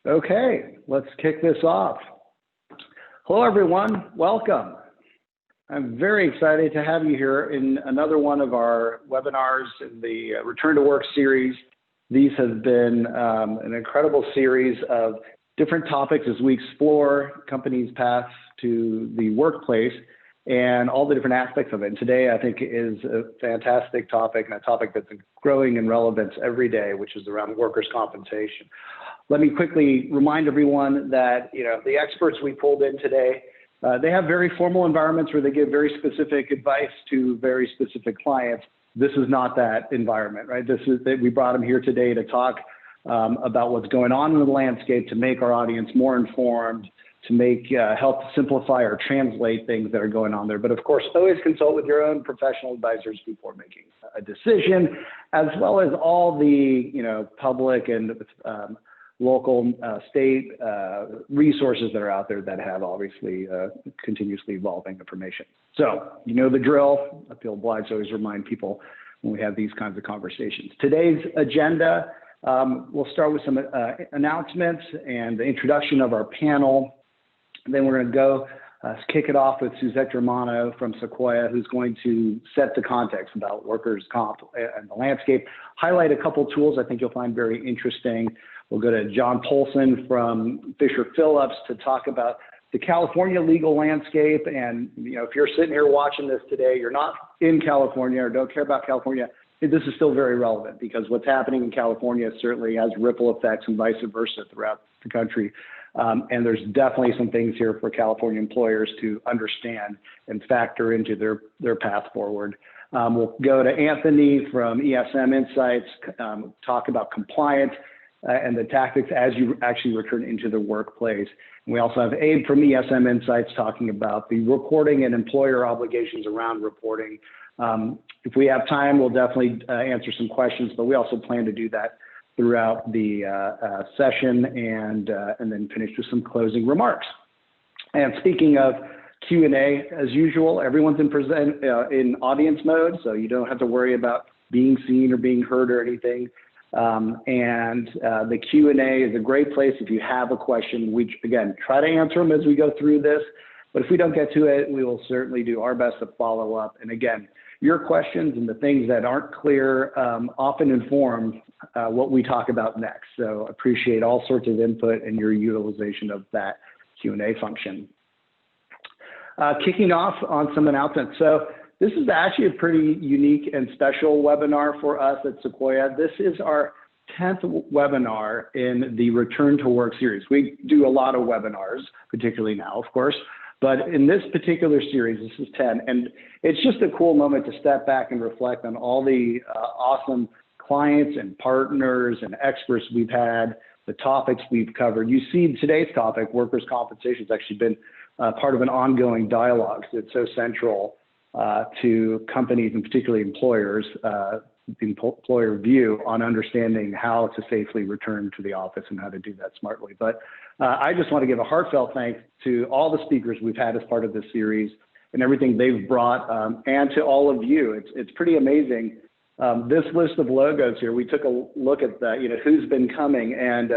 Okay, let's kick this off. Hello, everyone. Welcome. I'm very excited to have you here in another one of our webinars in the Return to Work series. These have been an incredible series of different topics as we explore companies' paths to the workplace and all the different aspects of it. And today, I think, is a fantastic topic, and a topic that's growing in relevance every day, which is around workers' compensation. Let me quickly remind everyone that the experts we pulled in today, they have very formal environments where they give very specific advice to very specific clients. This is not that environment, right? We brought them here today to talk about what's going on in the landscape, to make our audience more informed, to help simplify or translate things that are going on there. But of course, always consult with your own professional advisors before making a decision, as well as all the public and local, state resources that are out there that have obviously continuously evolving information. So you know the drill. I feel obliged to always remind people when we have these kinds of conversations. Today's agenda, we'll start with some announcements and the introduction of our panel. And then we're going to go kick it off with Suzette Germano from Sequoia, who's going to set the context about workers' comp and the landscape, highlight a couple tools I think you'll find very interesting. We'll go to Polson from Phillips to talk about the California legal landscape. And if you're sitting here watching this today, you're not in California or don't care about California, this is still very relevant, because what's happening in California certainly has ripple effects and vice versa throughout the country. And there's definitely some things here for California employers to understand and factor into their path forward. We'll go to Anthony from ESM Insights, talk about compliance and the tactics as you actually return into the workplace. And we also have Abe from ESM Insights talking about the reporting and employer obligations around reporting. If we have time, we'll definitely answer some questions, but we also plan to do that throughout the session and then finish with some closing remarks. And speaking of Q&A, as usual, everyone's in audience mode, so you don't have to worry about being seen or being heard or anything. The Q&A is a great place if you have a question. We, again, try to answer them as we go through this, but if we don't get to it, we will certainly do our best to follow up. And again, your questions and the things that aren't clear often inform what we talk about next. So appreciate all sorts of input and your utilization of that Q&A function. Kicking off on some announcements. So this is actually a pretty unique and special webinar for us at Sequoia. This is our 10th webinar in the Return to Work series. We do a lot of webinars, particularly now, of course, but in this particular series, this is 10, and it's just a cool moment to step back and reflect on all the awesome clients and partners and experts we've had, the topics we've covered. You see today's topic, workers' compensation, has actually been part of an ongoing dialogue. It's so central to companies and particularly employers, the employer view on understanding how to safely return to the office and how to do that smartly. But I just want to give a heartfelt thanks to all the speakers we've had as part of this series and everything they've brought, and to all of you. It's pretty amazing. This list of logos here, we took a look at who's been coming, and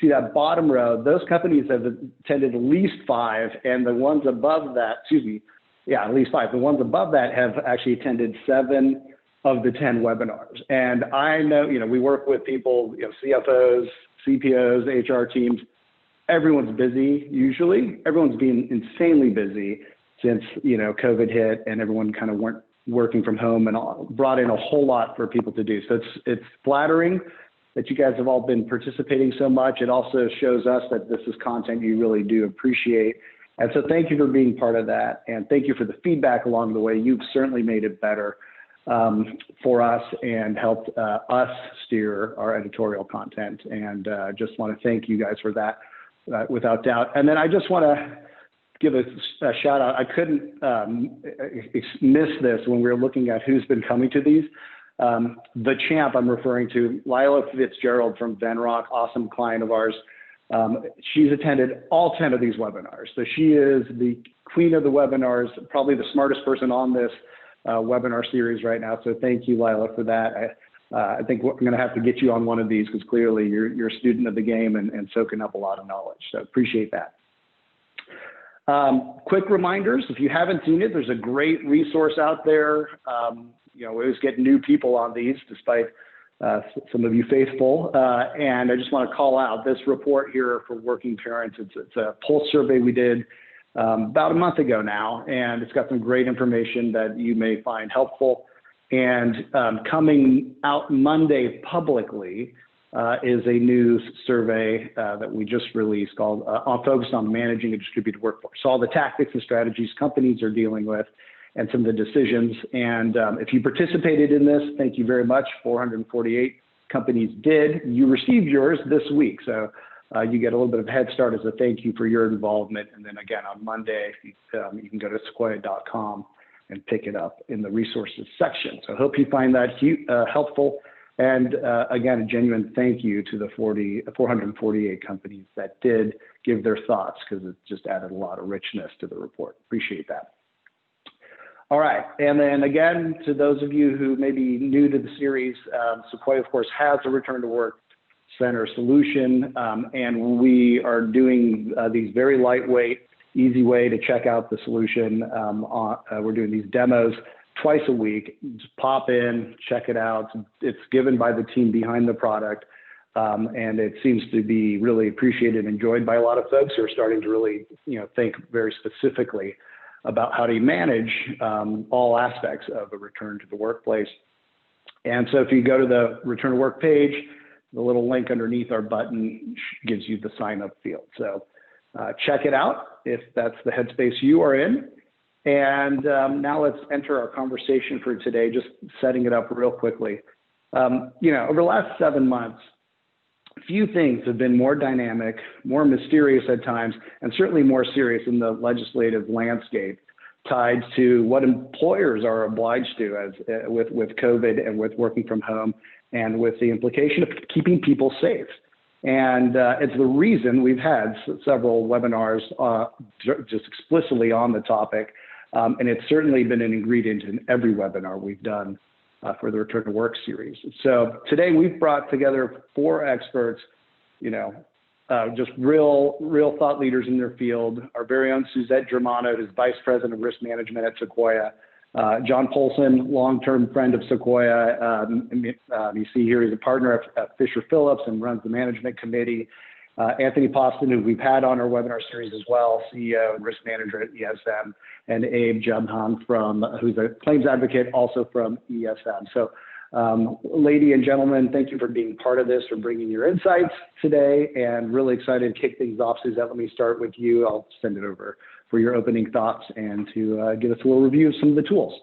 see that bottom row, those companies have attended at least 5, and the ones above that, at least 5. The ones above that have actually attended 7 of the 10 webinars. And I know, we work with people, CFOs, CPOs, HR teams. Everyone's busy, usually. Everyone's been insanely busy since, COVID hit, and everyone kind of weren't working from home, and brought in a whole lot for people to do. So it's flattering that you guys have all been participating so much. It also shows us that this is content you really do appreciate. And so thank you for being part of that. And thank you for the feedback along the way. You've certainly made it better for us and helped us steer our editorial content. And just want to thank you guys for that, without doubt. And then I just want to give a shout out. I couldn't miss this when we were looking at who's been coming to these. The champ I'm referring to, Lila Fitzgerald from Venrock, awesome client of ours. She's attended all 10 of these webinars. So she is the queen of the webinars, probably the smartest person on this webinar series right now. So thank you, Lila, for that. I think we're going to have to get you on one of these because clearly you're a student of the game and soaking up a lot of knowledge. So appreciate that. Quick reminders, if you haven't seen it, there's a great resource out there. We always get new people on these, despite some of you faithful. And I just want to call out this report here for working parents. It's a pulse survey we did about a month ago now, and it's got some great information that you may find helpful. And coming out Monday publicly is a new survey that we just released called focused on managing a distributed workforce. So all the tactics and strategies companies are dealing with and some of the decisions. And if you participated in this, thank you very much. 448 companies did. You received yours this week. So you get a little bit of a head start as a thank you for your involvement. And then again, on Monday, you can go to sequoia.com and pick it up in the resources section. So I hope you find that helpful. And again, a genuine thank you to the 448 companies that did give their thoughts, because it just added a lot of richness to the report. Appreciate that. All right, and then again, to those of you who may be new to the series, Sequoia, of course, has a return to work center solution, and we are doing these very lightweight, easy way to check out the solution. We're doing these demos twice a week. Just pop in, check it out. It's given by the team behind the product, and it seems to be really appreciated and enjoyed by a lot of folks who are starting to really, think very specifically about how to manage all aspects of a return to the workplace. And so if you go to the return to work page, the little link underneath our button gives you the sign up field. So check it out if that's the headspace you are in. And now let's enter our conversation for today, just setting it up real quickly. Over the last 7 months, few things have been more dynamic, more mysterious at times, and certainly more serious in the legislative landscape, tied to what employers are obliged to as with COVID and with working from home, and with the implication of keeping people safe. And it's the reason we've had several webinars just explicitly on the topic. And it's certainly been an ingredient in every webinar we've done for the Return to Work series. So today we've brought together 4 experts, just real thought leaders in their field. Our very own Suzette Germano, who's Vice President of Risk Management at Sequoia. John Polson, long-term friend of Sequoia. You see here he's a partner at Phillips and runs the management committee. Anthony Poston, who we've had on our webinar series as well, CEO and risk manager at ESM, and Abe Jabhan, who's a claims advocate also from ESM. So, ladies and gentlemen, thank you for being part of this, for bringing your insights today, and really excited to kick things off. Suzette, let me start with you. I'll send it over for your opening thoughts and to give us a little review of some of the tools.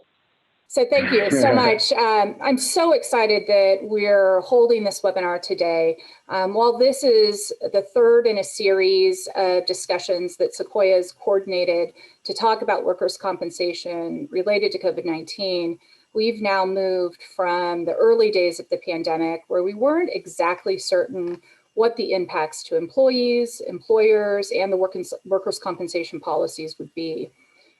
So thank you so much. I'm so excited that we're holding this webinar today. While this is the third in a series of discussions that Sequoia has coordinated to talk about workers' compensation related to COVID-19, we've now moved from the early days of the pandemic, where we weren't exactly certain what the impacts to employees, employers, and the workers' compensation policies would be.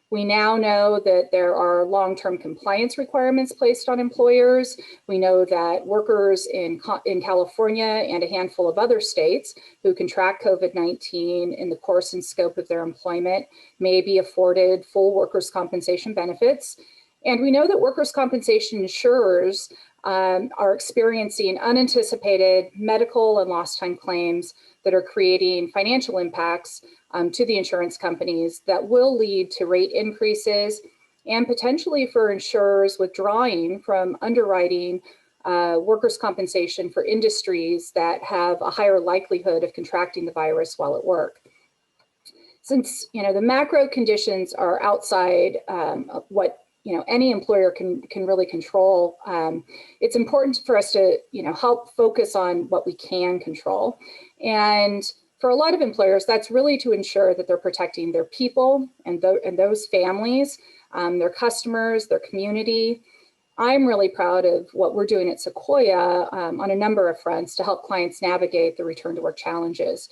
We now know that there are long-term compliance requirements placed on employers. We know that workers in California and a handful of other states who contract COVID-19 in the course and scope of their employment may be afforded full workers' compensation benefits. And we know that workers' compensation insurers are experiencing unanticipated medical and lost time claims that are creating financial impacts to the insurance companies that will lead to rate increases and potentially for insurers withdrawing from underwriting workers' compensation for industries that have a higher likelihood of contracting the virus while at work. Since the macro conditions are outside of what any employer can really control, it's important for us to help focus on what we can control. And for a lot of employers, that's really to ensure that they're protecting their people and those families, their customers, their community. I'm really proud of what we're doing at Sequoia on a number of fronts to help clients navigate the return to work challenges.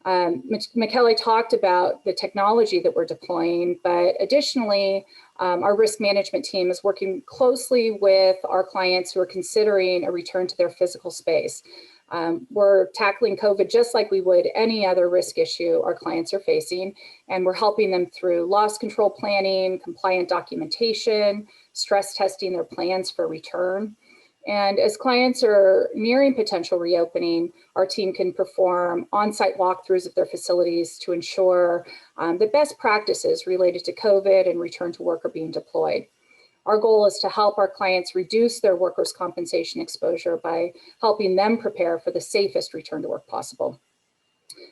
McKelly talked about the technology that we're deploying, but additionally, our risk management team is working closely with our clients who are considering a return to their physical space. We're tackling COVID just like we would any other risk issue our clients are facing, and we're helping them through loss control planning, compliant documentation, stress testing their plans for return. And as clients are nearing potential reopening, our team can perform on-site walkthroughs of their facilities to ensure that best practices related to COVID and return to work are being deployed. Our goal is to help our clients reduce their workers' compensation exposure by helping them prepare for the safest return to work possible.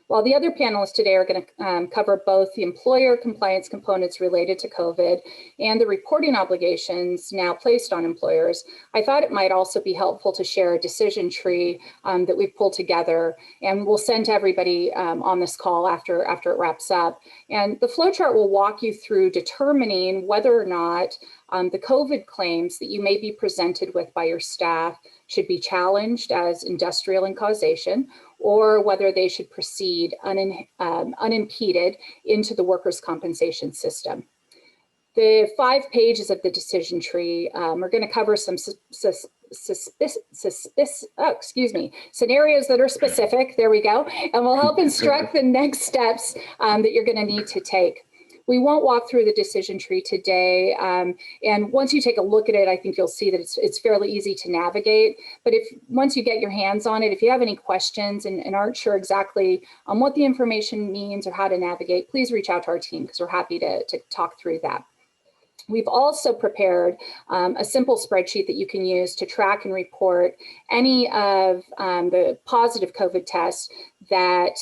While the other panelists today are going to cover both the employer compliance components related to COVID and the reporting obligations now placed on employers, I thought it might also be helpful to share a decision tree that we've pulled together, and we'll send to everybody on this call after it wraps up. And the flowchart will walk you through determining whether or not the COVID claims that you may be presented with by your staff should be challenged as industrial in causation, or whether they should proceed unimpeded into the workers' compensation system. The 5 pages of the decision tree are going to cover some scenarios that are specific, there we go, and will help instruct the next steps that you're going to need to take. We won't walk through the decision tree today, and once you take a look at it, I think you'll see that it's fairly easy to navigate. But once you get your hands on it, if you have any questions and aren't sure exactly what the information means or how to navigate, please reach out to our team because we're happy to talk through that. We've also prepared a simple spreadsheet that you can use to track and report any of the positive COVID tests that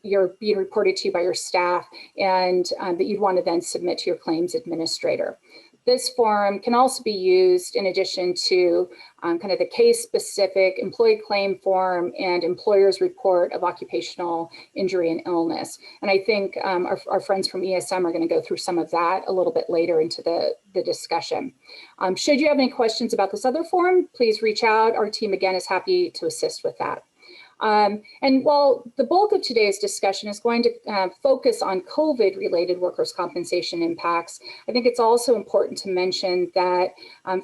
you're being reported to by your staff and that you'd want to then submit to your claims administrator. This form can also be used in addition to kind of the case-specific employee claim form and employer's report of occupational injury and illness. And I think our friends from ESM are going to go through some of that a little bit later into the discussion. Should you have any questions about this other form, please reach out. Our team, again, is happy to assist with that. And while the bulk of today's discussion is going to focus on COVID-related workers' compensation impacts, I think it's also important to mention that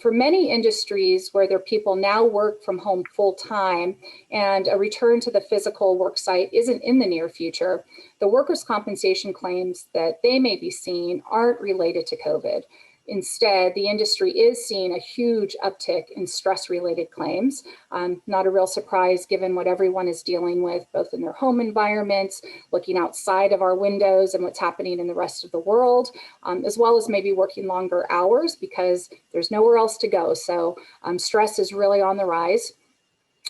for many industries where their people now work from home full-time and a return to the physical work site isn't in the near future, the workers' compensation claims that they may be seeing aren't related to COVID. Instead, the industry is seeing a huge uptick in stress-related claims. Not a real surprise given what everyone is dealing with, both in their home environments, looking outside of our windows and what's happening in the rest of the world, as well as maybe working longer hours because there's nowhere else to go. So stress is really on the rise.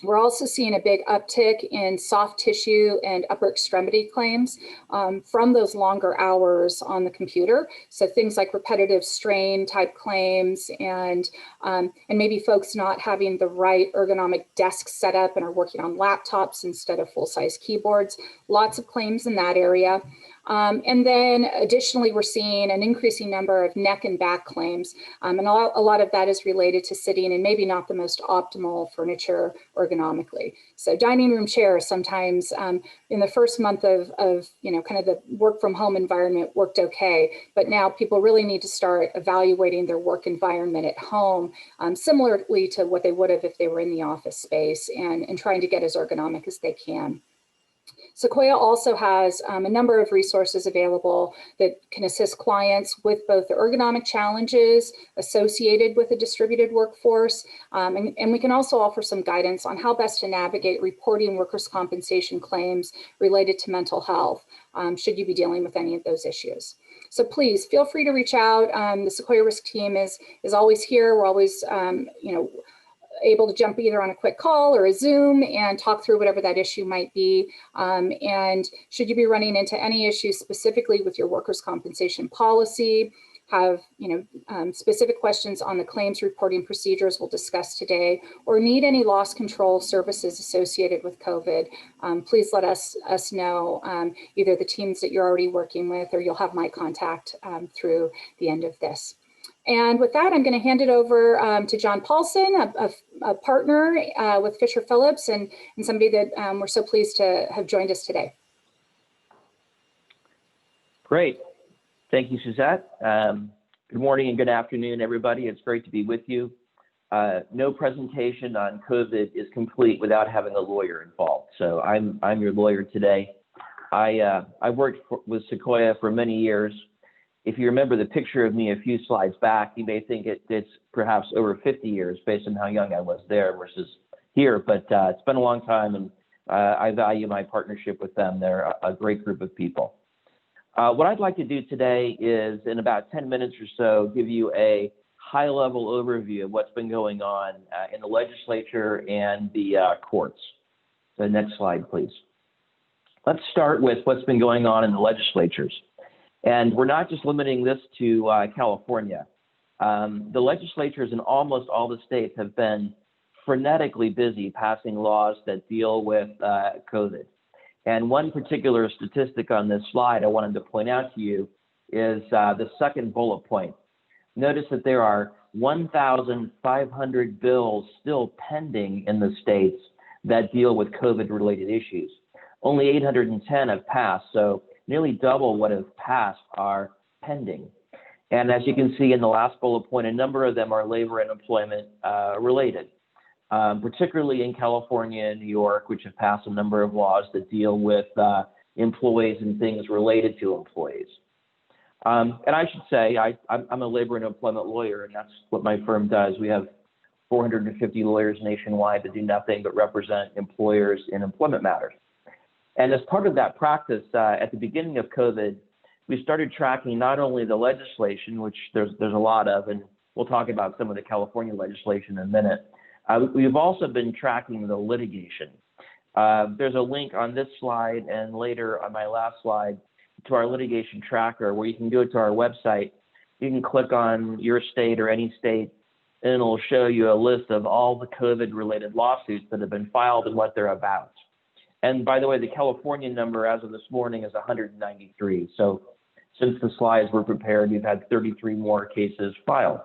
We're also seeing a big uptick in soft tissue and upper extremity claims from those longer hours on the computer. So things like repetitive strain type claims and maybe folks not having the right ergonomic desk set up and are working on laptops instead of full-size keyboards. Lots of claims in that area. And then additionally, we're seeing an increasing number of neck and back claims. And a lot of that is related to sitting and maybe not the most optimal furniture ergonomically. So dining room chairs sometimes in the first month of kind of the work from home environment worked okay, but now people really need to start evaluating their work environment at home, similarly to what they would have if they were in the office space and trying to get as ergonomic as they can. Sequoia also has a number of resources available that can assist clients with both the ergonomic challenges associated with a distributed workforce, and we can also offer some guidance on how best to navigate reporting workers' compensation claims related to mental health, should you be dealing with any of those issues. So please feel free to reach out. The Sequoia Risk team is always here. We're always, able to jump either on a quick call or a Zoom and talk through whatever that issue might be. And should you be running into any issues specifically with your workers' compensation policy, have specific questions on the claims reporting procedures we'll discuss today, or need any loss control services associated with COVID, please let us know, either the teams that you're already working with, or you'll have my contact through the end of this. And with that, I'm going to hand it over to John Polson, a partner with Phillips and somebody that we're so pleased to have joined us today. Great. Thank you, Suzette. Good morning and good afternoon, everybody. It's great to be with you. No presentation on COVID is complete without having a lawyer involved. So I'm your lawyer today. I worked with Sequoia for many years. If you remember the picture of me a few slides back, you may think it's perhaps over 50 years based on how young I was there versus here, but it's been a long time, and I value my partnership with them. They're a great group of people. What I'd like to do today is, in about 10 minutes or so, give you a high-level overview of what's been going on in the legislature and the courts. So next slide, please. Let's start with what's been going on in the legislatures. And we're not just limiting this to California. The legislatures in almost all the states have been frenetically busy passing laws that deal with COVID. And one particular statistic on this slide I wanted to point out to you is the second bullet point. Notice that there are 1,500 bills still pending in the states that deal with COVID-related issues. Only 810 have passed, so nearly double what have passed are pending. And as you can see in the last bullet point, a number of them are labor and employment related, particularly in California and New York, which have passed a number of laws that deal with employees and things related to employees. And I should say, I'm a labor and employment lawyer, and that's what my firm does. We have 450 lawyers nationwide that do nothing but represent employers in employment matters. And as part of that practice, at the beginning of COVID, we started tracking not only the legislation, which there's a lot of, and we'll talk about some of the California legislation in a minute. We've also been tracking the litigation. There's a link on this slide and later on my last slide to our litigation tracker, where you can go to our website. You can click on your state or any state, and it'll show you a list of all the COVID-related lawsuits that have been filed and what they're about. And by the way, the California number as of this morning is 193. So since the slides were prepared, we've had 33 more cases filed.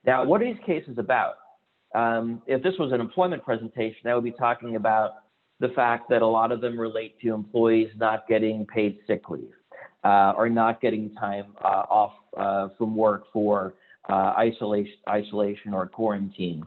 Now, what are these cases about? If this was an employment presentation, I would be talking about the fact that a lot of them relate to employees not getting paid sick leave or not getting time off from work for isolation or quarantine.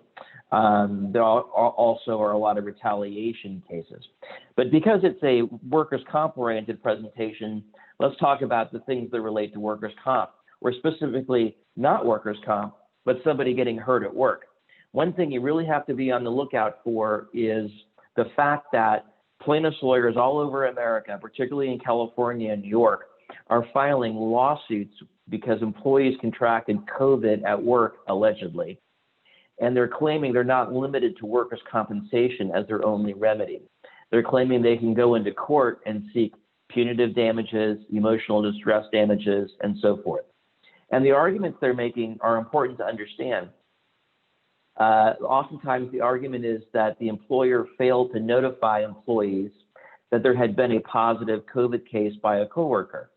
There also are a lot of retaliation cases. But because it's a workers' comp-oriented presentation, let's talk about the things that relate to workers' comp, or specifically not workers' comp, but somebody getting hurt at work. One thing you really have to be on the lookout for is the fact that plaintiffs' lawyers all over America, particularly in California and New York, are filing lawsuits because employees contracted COVID at work, allegedly. And they're claiming they're not limited to workers' compensation as their only remedy. They're claiming they can go into court and seek punitive damages, emotional distress damages, and so forth. And the arguments they're making are important to understand. Oftentimes, the argument is that the employer failed to notify employees that there had been a positive COVID case by a coworker.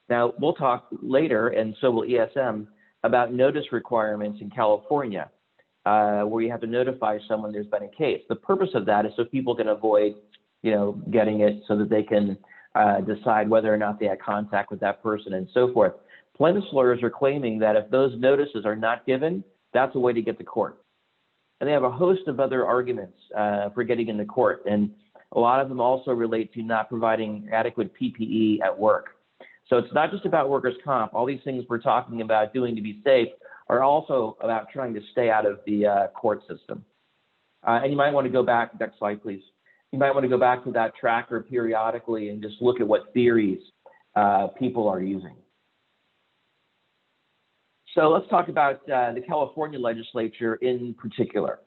Now, we'll talk later, and so will ESM, about notice requirements in California, where you have to notify someone there's been a case. The purpose of that is so people can avoid, getting it, so that they can decide whether or not they had contact with that person and so forth. Plaintiffs' lawyers are claiming that if those notices are not given, that's a way to get to court. And they have a host of other arguments for getting into court. And a lot of them also relate to not providing adequate PPE at work. So it's not just about workers' comp. All these things we're talking about doing to be safe are also about trying to stay out of the court system. And you might want to go back, next slide, please. You might want to go back to that tracker periodically and just look at what theories people are using. So let's talk about the California legislature in particular.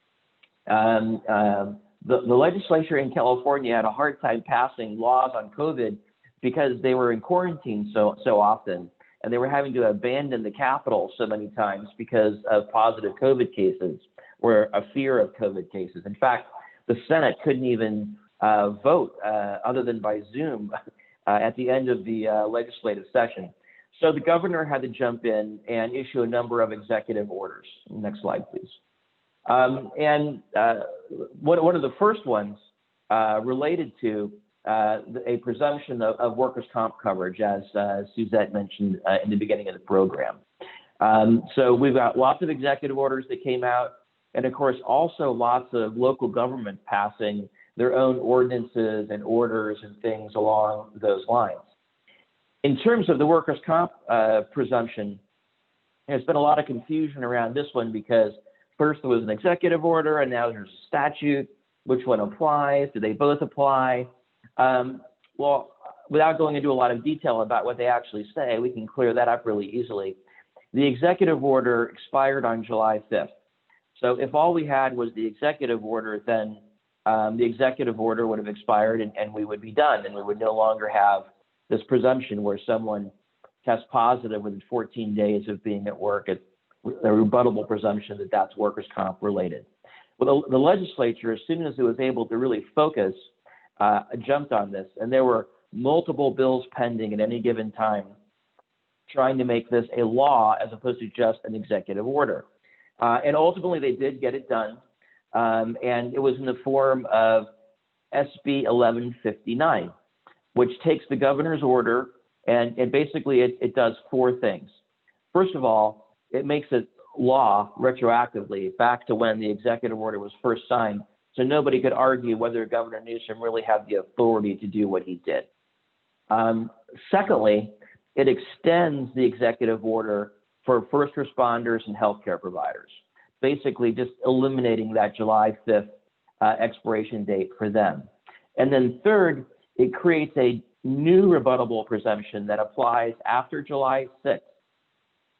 The legislature in California had a hard time passing laws on COVID because they were in quarantine so often, and they were having to abandon the Capitol so many times because of positive COVID cases or a fear of COVID cases. In fact, the Senate couldn't even vote other than by Zoom at the end of the legislative session. So the governor had to jump in and issue a number of executive orders. Next slide, please. One of the first ones related to a presumption of workers' comp coverage, as Suzette mentioned in the beginning of the program. So we've got lots of executive orders that came out, and of course, also lots of local government passing their own ordinances and orders and things along those lines. In terms of the workers' comp presumption, there's been a lot of confusion around this one because first there was an executive order and now there's a statute. Which one applies? Do they both apply? Well, without going into a lot of detail about what they actually say, we can clear that up really easily. The executive order expired on July 5th. So if all we had was the executive order, then the executive order would have expired and we would be done, and we would no longer have this presumption where someone tests positive within 14 days of being at work, at a rebuttable presumption that that's workers' comp related. Well, the legislature, as soon as it was able to really focus, jumped on this, and there were multiple bills pending at any given time trying to make this a law as opposed to just an executive order. And ultimately, they did get it done, and it was in the form of SB 1159, which takes the governor's order, and basically it does four things. First of all, it makes it law retroactively back to when the executive order was first signed, so nobody could argue whether Governor Newsom really had the authority to do what he did. Secondly, it extends the executive order for first responders and healthcare providers, basically just eliminating that July 5th expiration date for them. And then third, it creates a new rebuttable presumption that applies after July 6th.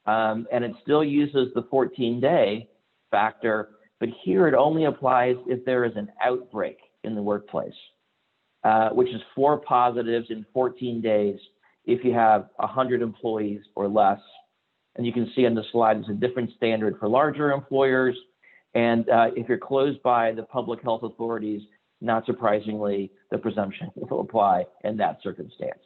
And it still uses the 14-day factor, but here it only applies if there is an outbreak in the workplace, which is 4 positives in 14 days if you have 100 employees or less. And you can see on the slide, there's a different standard for larger employers. And if you're closed by the public health authorities, not surprisingly, the presumption will apply in that circumstance.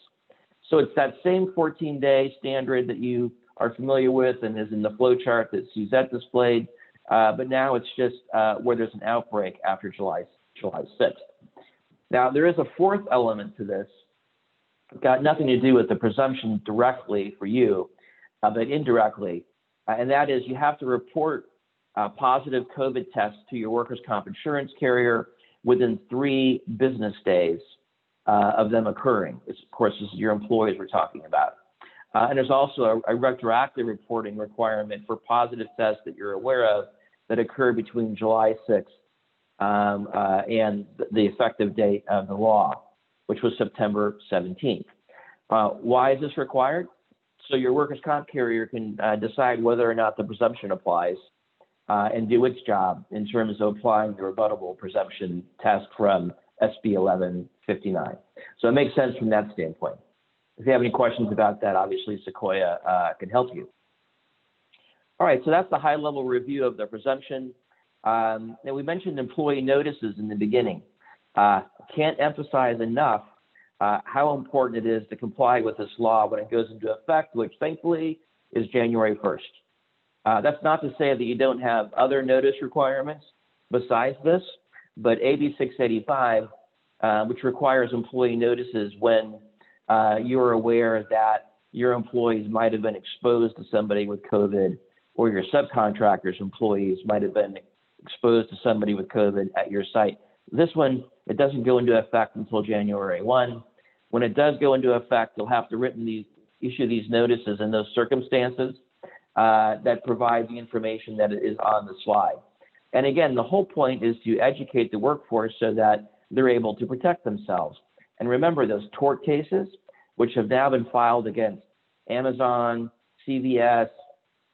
So it's that same 14-day standard that you are familiar with and is in the flow chart that Suzette displayed, but now it's just where there's an outbreak after July 6th. Now, there is a fourth element to this. It's got nothing to do with the presumption directly for you, but indirectly, and that is you have to report positive COVID tests to your workers' comp insurance carrier within 3 business days of them occurring. Of course, this is your employees we're talking about. And there's also a retroactive reporting requirement for positive tests that you're aware of that occur between July 6th and the effective date of the law, which was September 17th. Why is this required? So your workers' comp carrier can decide whether or not the presumption applies and do its job in terms of applying the rebuttable presumption test from SB 1159. So it makes sense from that standpoint. If you have any questions about that, obviously Sequoia can help you. All right, so that's the high-level review of the presumption. And we mentioned employee notices in the beginning. Can't emphasize enough how important it is to comply with this law when it goes into effect, which thankfully is January 1st. That's not to say that you don't have other notice requirements besides this, but AB 685, which requires employee notices when you're aware that your employees might have been exposed to somebody with COVID, or your subcontractors' employees might have been exposed to somebody with COVID at your site. This one, it doesn't go into effect until January 1. When it does go into effect, you'll have to issue these notices in those circumstances that provide the information that is on the slide. And again, the whole point is to educate the workforce so that they're able to protect themselves. And remember, those tort cases, which have now been filed against Amazon, CVS,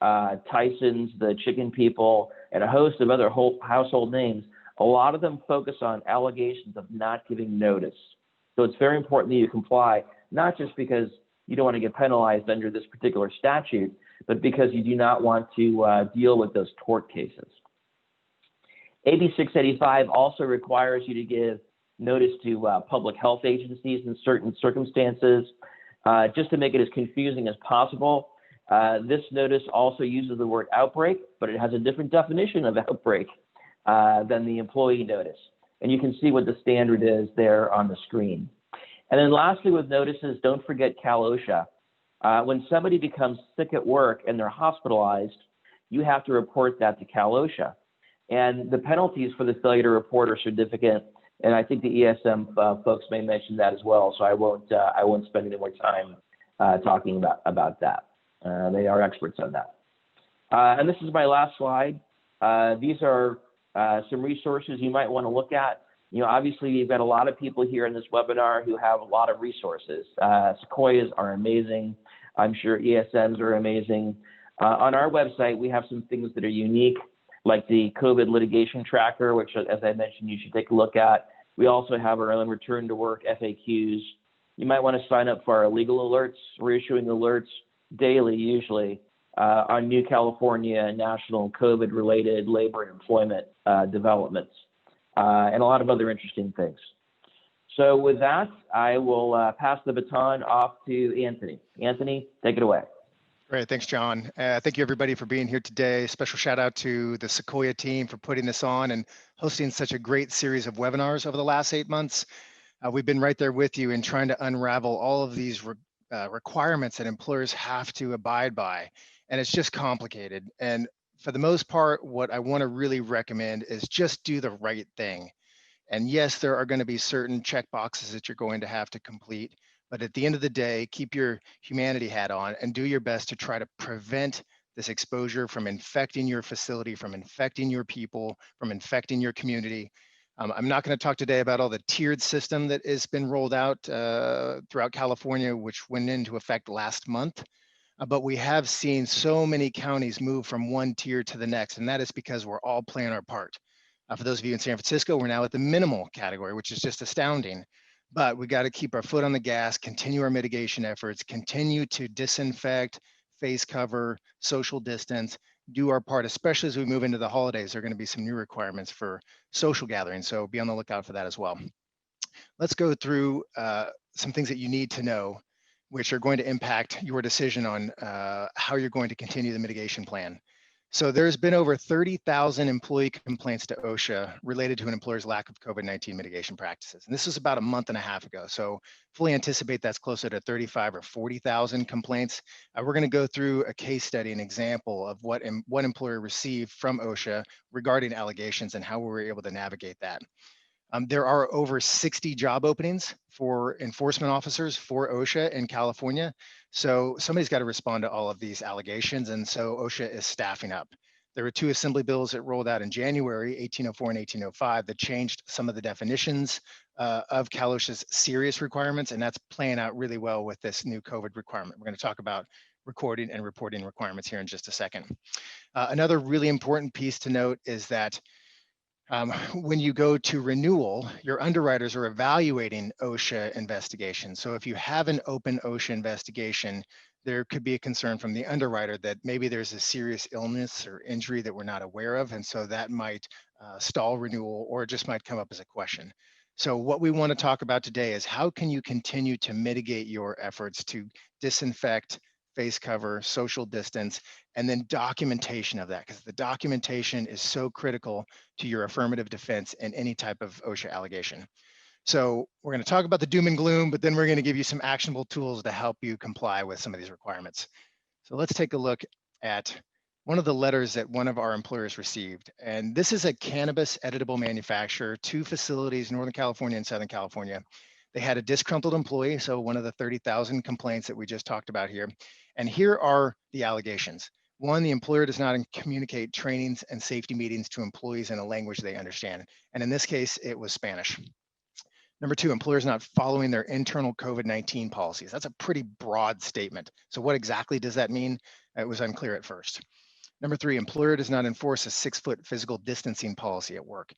Tyson's, the Chicken People, and a host of other household names, a lot of them focus on allegations of not giving notice. So it's very important that you comply, not just because you don't want to get penalized under this particular statute, but because you do not want to deal with those tort cases. AB 685 also requires you to give notice to public health agencies in certain circumstances. Just to make it as confusing as possible, this notice also uses the word outbreak, but it has a different definition of outbreak than the employee notice. And you can see what the standard is there on the screen. And then lastly, with notices, don't forget Cal OSHA. When somebody becomes sick at work and they're hospitalized, you have to report that to Cal OSHA. And the penalties for the failure to report are significant. And I think the ESM folks may mention that as well. So I won't spend any more time talking about that. They are experts on that. And this is my last slide. These are some resources you might want to look at. You know, obviously, you've got a lot of people here in this webinar who have a lot of resources. Sequoias are amazing. I'm sure ESMs are amazing. On our website, we have some things that are unique, like the COVID litigation tracker, which, as I mentioned, you should take a look at. We also have our own return to work FAQs. You might want to sign up for our legal alerts. We're issuing alerts daily, usually, on new California and national COVID-related labor and employment developments, and a lot of other interesting things. So with that, I will pass the baton off to Anthony. Anthony, take it away. Great, thanks, John. Thank you, everybody, for being here today. Special shout out to the Sequoia team for putting this on and hosting such a great series of webinars over the last 8 months. We've been right there with you in trying to unravel all of these requirements that employers have to abide by. And it's just complicated. And for the most part, what I want to really recommend is just do the right thing. And yes, there are going to be certain check boxes that you're going to have to complete. But at the end of the day, keep your humanity hat on and do your best to try to prevent this exposure from infecting your facility, from infecting your people, from infecting your community. I'm not going to talk today about all the tiered system that has been rolled out throughout California, which went into effect last month. But we have seen so many counties move from one tier to the next, and that is because we're all playing our part. For those of you in San Francisco, we're now at the minimal category, which is just astounding. But we got to keep our foot on the gas, continue our mitigation efforts, continue to disinfect, face cover, social distance, do our part, especially as we move into the holidays. There are going to be some new requirements for social gatherings, so be on the lookout for that as well. Let's go through some things that you need to know, which are going to impact your decision on how you're going to continue the mitigation plan. So there's been over 30,000 employee complaints to OSHA related to an employer's lack of COVID-19 mitigation practices. And this was about a month and a half ago. So fully anticipate that's closer to 35 or 40,000 complaints. We're going to go through a case study, an example of what employer received from OSHA regarding allegations and how we were able to navigate that. There are over 60 job openings for enforcement officers for OSHA in California. So somebody's got to respond to all of these allegations. And so OSHA is staffing up. There were 2 assembly bills that rolled out in January, 1804 and 1805, that changed some of the definitions of Cal OSHA's serious requirements. And that's playing out really well with this new COVID requirement. We're going to talk about recording and reporting requirements here in just a second. Another really important piece to note is that when you go to renewal, your underwriters are evaluating OSHA investigations. So if you have an open OSHA investigation, there could be a concern from the underwriter that maybe there's a serious illness or injury that we're not aware of. And so that might stall renewal, or it just might come up as a question. So what we want to talk about today is how can you continue to mitigate your efforts to disinfect, face cover, social distance, and then documentation of that, because the documentation is so critical to your affirmative defense in any type of OSHA allegation. So we're going to talk about the doom and gloom, but then we're going to give you some actionable tools to help you comply with some of these requirements. So let's take a look at one of the letters that one of our employers received. And this is a cannabis editable manufacturer, 2 facilities, Northern California and Southern California. They had a disgruntled employee, so one of the 30,000 complaints that we just talked about here. And here are the allegations. 1, the employer does not communicate trainings and safety meetings to employees in a language they understand. And in this case, it was Spanish. Number 2, employers not following their internal COVID-19 policies. That's a pretty broad statement. So what exactly does that mean? It was unclear at first. Number 3, employer does not enforce a 6-foot physical distancing policy at work.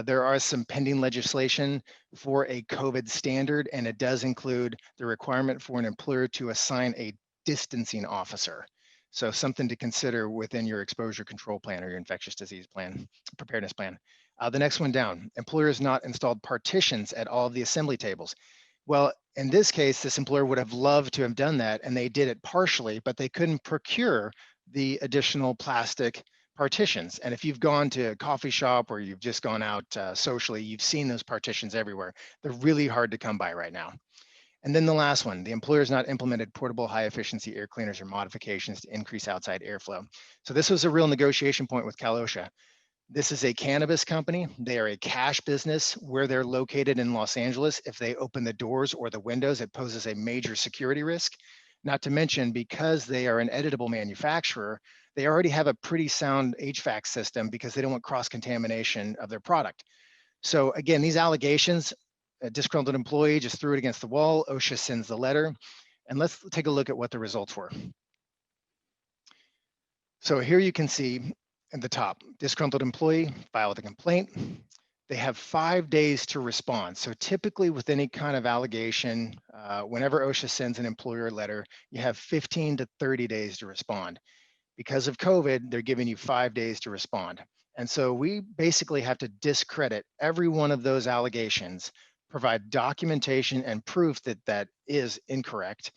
There are some pending legislation for a COVID standard, and it does include the requirement for an employer to assign a distancing officer. So something to consider within your exposure control plan or your infectious disease plan, preparedness plan. The next one down, employers not installed partitions at all of the assembly tables. Well, in this case, this employer would have loved to have done that, and they did it partially, but they couldn't procure the additional plastic partitions. And if you've gone to a coffee shop or you've just gone out socially, you've seen those partitions everywhere. They're really hard to come by right now. And then the last one, the employer has not implemented portable high efficiency air cleaners or modifications to increase outside airflow. So this was a real negotiation point with Cal OSHA. This is a cannabis company. They are a cash business where they're located in Los Angeles. If they open the doors or the windows, it poses a major security risk. Not to mention, because they are an editable manufacturer, they already have a pretty sound HVAC system because they don't want cross-contamination of their product. So again, these allegations, a disgruntled employee just threw it against the wall. OSHA sends the letter, and let's take a look at what the results were. So here you can see at the top, disgruntled employee filed a complaint. They have 5 days to respond. So typically with any kind of allegation, whenever OSHA sends an employer letter, you have 15 to 30 days to respond. Because of COVID, they're giving you 5 days to respond. And so we basically have to discredit every one of those allegations, provide documentation and proof that that is incorrect,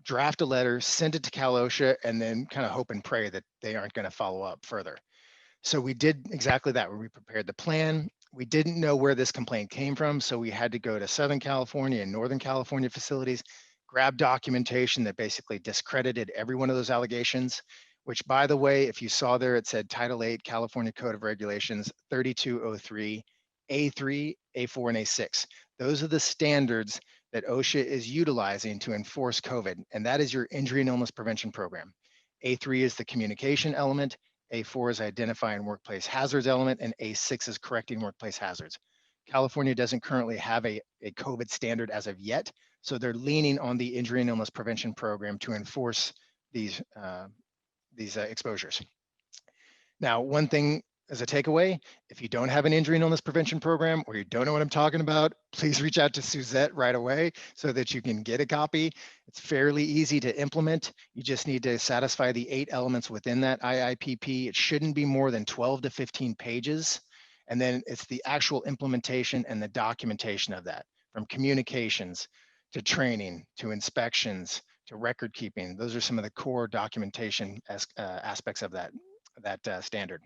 draft a letter, send it to Cal OSHA, and then kind of hope and pray that they aren't going to follow up further. So we did exactly that, where we prepared the plan. We didn't know where this complaint came from, so we had to go to Southern California and Northern California facilities, grab documentation that basically discredited every one of those allegations, which, by the way, if you saw there, it said Title 8 California Code of Regulations 3203, A3, A4, and A6. Those are the standards that OSHA is utilizing to enforce COVID, and that is your injury and illness prevention program. A3 is the communication element, A4 is identifying workplace hazards element, and A6 is correcting workplace hazards. California doesn't currently have a COVID standard as of yet, so they're leaning on the injury and illness prevention program to enforce these exposures. Now, one thing as a takeaway, if you don't have an injury and illness prevention program, or you don't know what I'm talking about, please reach out to Suzette right away so that you can get a copy. It's fairly easy to implement. You just need to satisfy the 8 elements within that IIPP. It shouldn't be more than 12 to 15 pages. And then it's the actual implementation and the documentation of that, from communications to training to inspections to record keeping. Those are some of the core documentation aspects of that standard.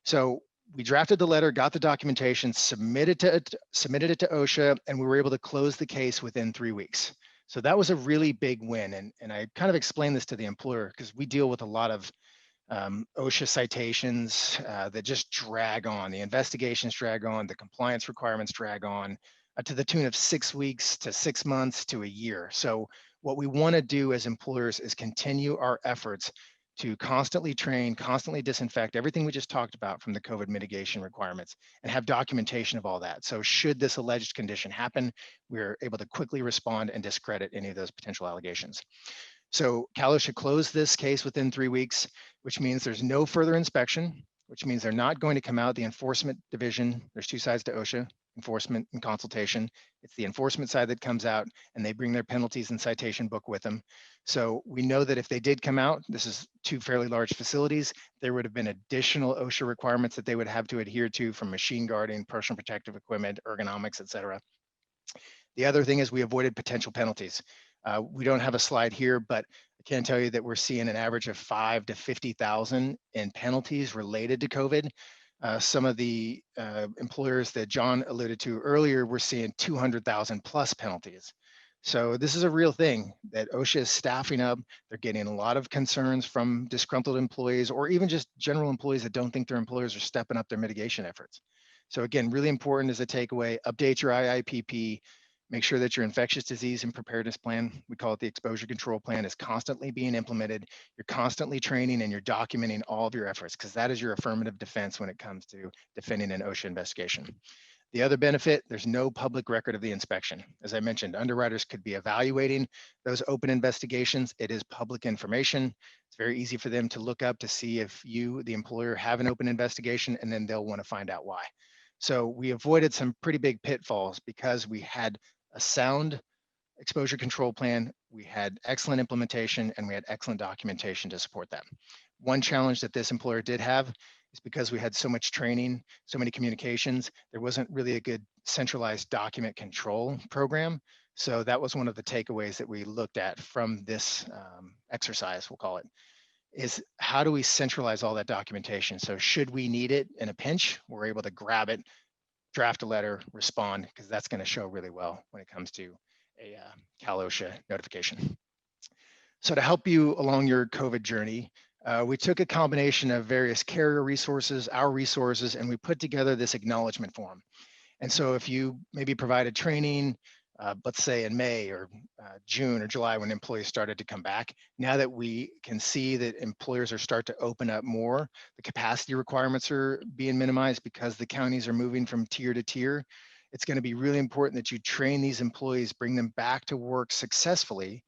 So we drafted the letter, got the documentation, submitted it to OSHA, and we were able to close the case within 3 weeks. So that was a really big win. And I kind of explained this to the employer because we deal with a lot of OSHA citations that just drag on. The investigations drag on, the compliance requirements drag on to the tune of 6 weeks to 6 months to a year. So what we want to do as employers is continue our efforts to constantly train, constantly disinfect everything we just talked about from the COVID mitigation requirements, and have documentation of all that. So should this alleged condition happen, we're able to quickly respond and discredit any of those potential allegations. So Cal OSHA closed this case within 3 weeks, which means there's no further inspection, which means they're not going to come out. The enforcement division, there's 2 sides to OSHA, enforcement and consultation. It's the enforcement side that comes out, and they bring their penalties and citation book with them. So we know that if they did come out, this is 2 fairly large facilities, there would have been additional OSHA requirements that they would have to adhere to, from machine guarding, personal protective equipment, ergonomics, et cetera. The other thing is we avoided potential penalties. We don't have a slide here, but I can tell you that we're seeing an average of 5 to 50,000 in penalties related to COVID. Some of the employers that John alluded to earlier, we're seeing 200,000 plus penalties. So this is a real thing that OSHA is staffing up. They're getting a lot of concerns from disgruntled employees, or even just general employees that don't think their employers are stepping up their mitigation efforts. So again, really important as a takeaway, update your IIPP, make sure that your infectious disease and preparedness plan, we call it the exposure control plan, is constantly being implemented. You're constantly training and you're documenting all of your efforts, because that is your affirmative defense when it comes to defending an OSHA investigation. The other benefit, there's no public record of the inspection. As I mentioned, underwriters could be evaluating those open investigations. It is public information. It's very easy for them to look up to see if you, the employer, have an open investigation, and then they'll want to find out why. So we avoided some pretty big pitfalls because we had a sound exposure control plan, we had excellent implementation, and we had excellent documentation to support that. One challenge that this employer did have is because we had so much training, so many communications, there wasn't really a good centralized document control program. So that was one of the takeaways that we looked at from this exercise, we'll call it, is how do we centralize all that documentation? So should we need it in a pinch, we're able to grab it, draft a letter, respond, because that's going to show really well when it comes to Mm-hmm. Cal OSHA notification. So to help you along your COVID journey, we took a combination of various carrier resources, our resources, and we put together this acknowledgement form. And so if you maybe provided training, let's say in May or June or July when employees started to come back, now that we can see that employers are start to open up more, the capacity requirements are being minimized because the counties are moving from tier to tier. It's going to be really important that you train these employees, bring them back to work successfully.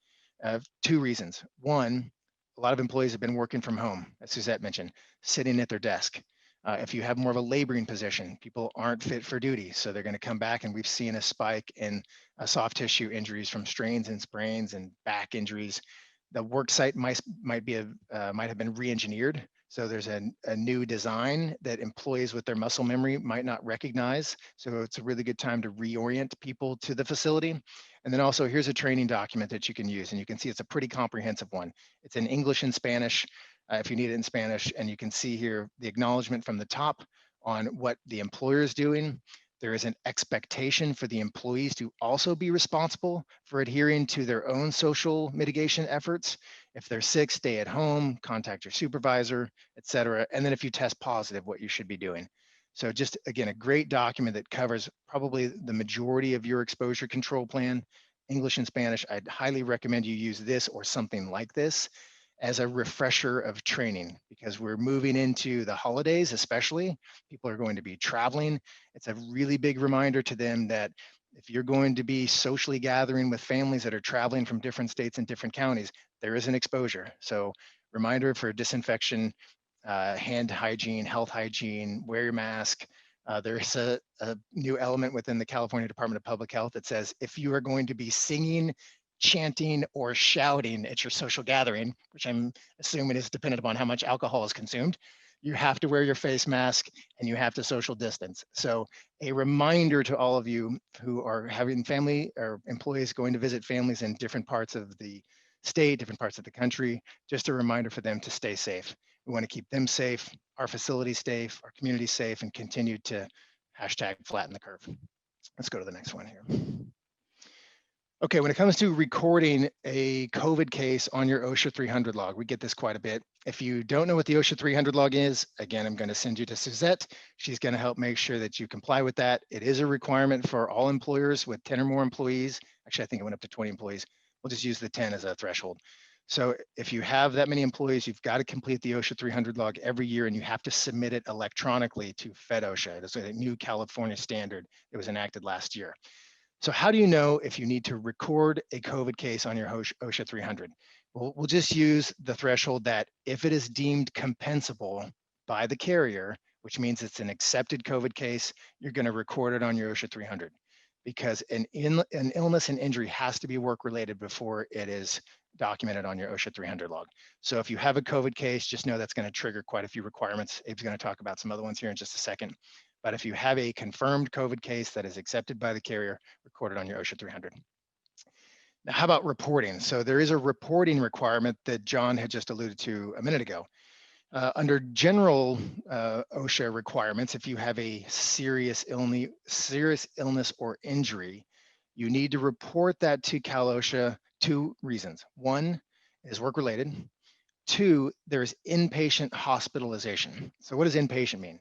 Two reasons. One, a lot of employees have been working from home, as Suzette mentioned, sitting at their desk. If you have more of a laboring position, people aren't fit for duty. So they're going to come back, and we've seen a spike in soft tissue injuries from strains and sprains and back injuries. The work site might have been re-engineered. So there's a new design that employees with their muscle memory might not recognize. So it's a really good time to reorient people to the facility. And then also here's a training document that you can use, and you can see it's a pretty comprehensive one. It's in English and Spanish. If you need it in Spanish, and you can see here the acknowledgement from the top on what the employer is doing. There is an expectation for the employees to also be responsible for adhering to their own social mitigation efforts. If they're sick, stay at home, contact your supervisor, et cetera. And then if you test positive, what you should be doing. So just again, a great document that covers probably the majority of your exposure control plan. English and Spanish, I'd highly recommend you use this or something like this as a refresher of training, because we're moving into the holidays, especially. People are going to be traveling. It's a really big reminder to them that if you're going to be socially gathering with families that are traveling from different states and different counties, there is an exposure. So reminder for disinfection, hand hygiene, health hygiene, wear your mask. There's a new element within the California Department of Public Health that says if you are going to be singing, chanting, or shouting at your social gathering, which I'm assuming is dependent upon how much alcohol is consumed, you have to wear your face mask and you have to social distance. So a reminder to all of you who are having family or employees going to visit families in different parts of the state, different parts of the country, just a reminder for them to stay safe. We want to keep them safe, our facilities safe, our community safe, and continue to hashtag flatten the curve. Let's go to the next one here. Okay, when it comes to recording a COVID case on your OSHA 300 log, we get this quite a bit. If you don't know what the OSHA 300 log is, again, I'm going to send you to Suzette. She's going to help make sure that you comply with that. It is a requirement for all employers with 10 or more employees. Actually, I think it went up to 20 employees. We'll just use the 10 as a threshold. So if you have that many employees, you've got to complete the OSHA 300 log every year, and you have to submit it electronically to FedOSHA. It's a new California standard that was enacted last year. So how do you know if you need to record a COVID case on your OSHA 300? Well, we'll just use the threshold that if it is deemed compensable by the carrier, which means it's an accepted COVID case, you're going to record it on your OSHA 300, because an illness and injury has to be work-related before it is documented on your OSHA 300 log. So if you have a COVID case, just know that's going to trigger quite a few requirements. Abe's going to talk about some other ones here in just a second. But if you have a confirmed COVID case that is accepted by the carrier, record it on your OSHA 300. Now, how about reporting? So there is a reporting requirement that John had just alluded to a minute ago. Under general OSHA requirements, if you have a serious illness or injury, you need to report that to Cal OSHA. Two reasons. One is work-related. Two, there's inpatient hospitalization. So what does inpatient mean?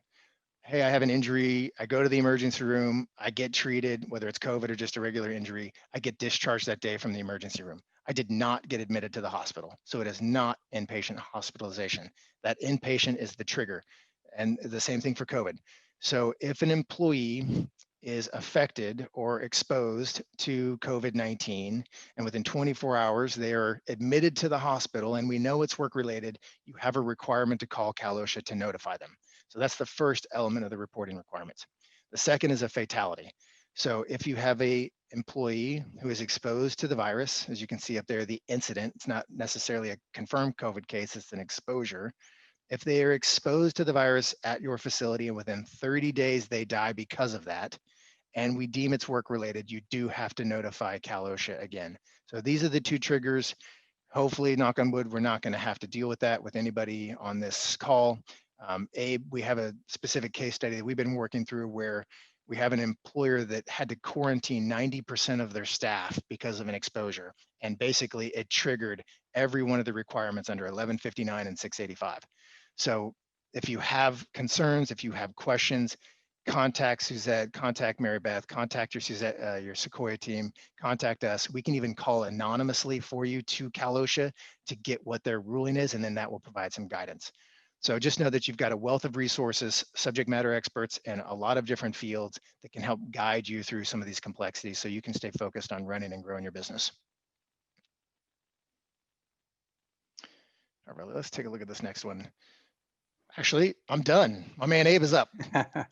Hey, I have an injury. I go to the emergency room. I get treated, whether it's COVID or just a regular injury. I get discharged that day from the emergency room. I did not get admitted to the hospital. So it is not inpatient hospitalization. That inpatient is the trigger. And the same thing for COVID. So if an employee is affected or exposed to COVID-19, and within 24 hours they are admitted to the hospital and we know it's work-related, you have a requirement to call Cal OSHA to notify them. So that's the first element of the reporting requirements. The second is a fatality. So if you have a employee who is exposed to the virus, as you can see up there, the incident, it's not necessarily a confirmed COVID case, it's an exposure. If they are exposed to the virus at your facility and within 30 days they die because of that, and we deem it's work-related, you do have to notify Cal OSHA again. So these are the two triggers. Hopefully, knock on wood, we're not going to have to deal with that with anybody on this call. Abe, we have a specific case study that we've been working through where We have an employer that had to quarantine 90% of their staff because of an exposure. And basically it triggered every one of the requirements under 1159 and 685. So if you have concerns, if you have questions, contact Suzette, contact Mary Beth, contact your Suzette, your Sequoia team, contact us. We can even call anonymously for you to Cal OSHA to get what their ruling is, and then that will provide some guidance. So just know that you've got a wealth of resources, subject matter experts, and a lot of different fields that can help guide you through some of these complexities so you can stay focused on running and growing your business. All right, let's take a look at this next one. Actually, I'm done. My man Abe is up.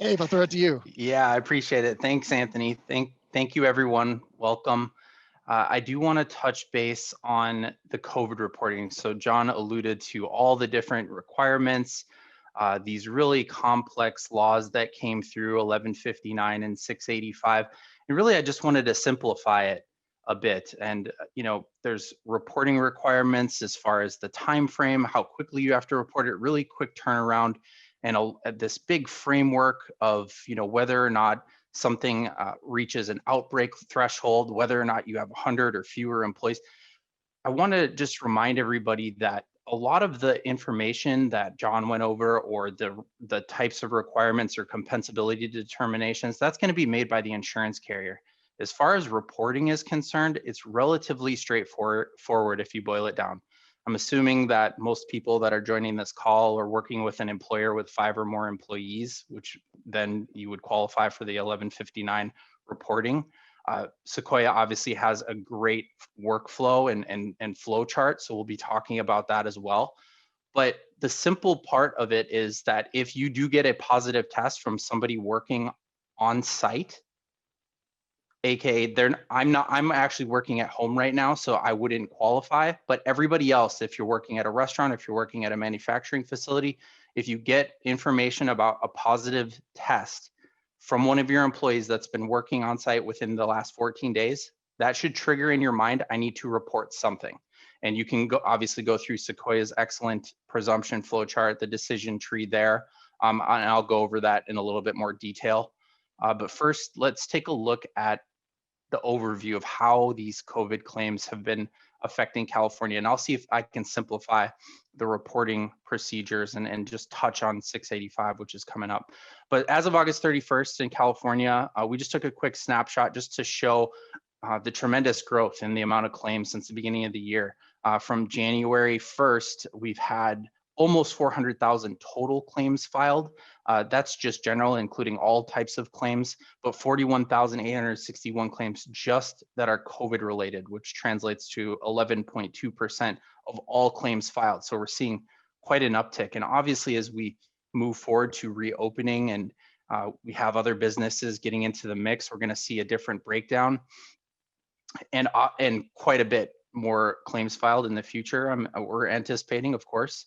Abe, I'll throw it to you. Yeah, I appreciate it. Thanks, Anthony. Thank you, everyone. Welcome. I do want to touch base on the COVID reporting. So John alluded to all the different requirements, these really complex laws that came through 1159 and 685. And really, I just wanted to simplify it a bit. And, there's reporting requirements as far as the time frame, how quickly you have to report it, really quick turnaround, and this big framework of, whether or not something reaches an outbreak threshold, whether or not you have 100 or fewer employees. I want to just remind everybody that a lot of the information that John went over, or the types of requirements or compensability determinations, that's going to be made by the insurance carrier. As far as reporting is concerned, it's relatively straightforward if you boil it down. I'm assuming that most people that are joining this call are working with an employer with 5 or more employees, which then you would qualify for the 1159 reporting. Sequoia obviously has a great workflow and flow chart, so we'll be talking about that as well. But the simple part of it is that if you do get a positive test from somebody working on site, AKA I'm actually working at home right now, so I wouldn't qualify, but everybody else, if you're working at a restaurant, if you're working at a manufacturing facility, if you get information about a positive test from one of your employees that's been working on site within the last 14 days, that should trigger in your mind, I need to report something. And you can obviously go through Sequoia's excellent presumption flowchart, the decision tree there, and I'll go over that in a little bit more detail. But first, let's take a look at the overview of how these COVID claims have been affecting California. And I'll see if I can simplify the reporting procedures and just touch on 685, which is coming up. But as of August 31st in California, we just took a quick snapshot just to show the tremendous growth in the amount of claims since the beginning of the year. From January 1st, we've had almost 400,000 total claims filed. That's just general, including all types of claims, but 41,861 claims just that are COVID related, which translates to 11.2% of all claims filed. So we're seeing quite an uptick. And obviously, as we move forward to reopening and we have other businesses getting into the mix, we're going to see a different breakdown and quite a bit more claims filed in the future. We're anticipating, of course.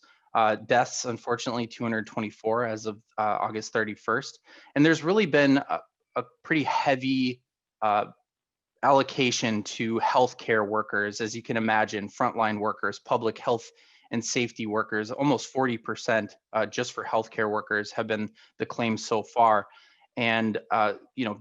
Deaths, unfortunately, 224 as of August 31st. And there's really been a pretty heavy allocation to healthcare workers, as you can imagine, frontline workers, public health and safety workers. Almost 40% just for healthcare workers have been the claims so far. And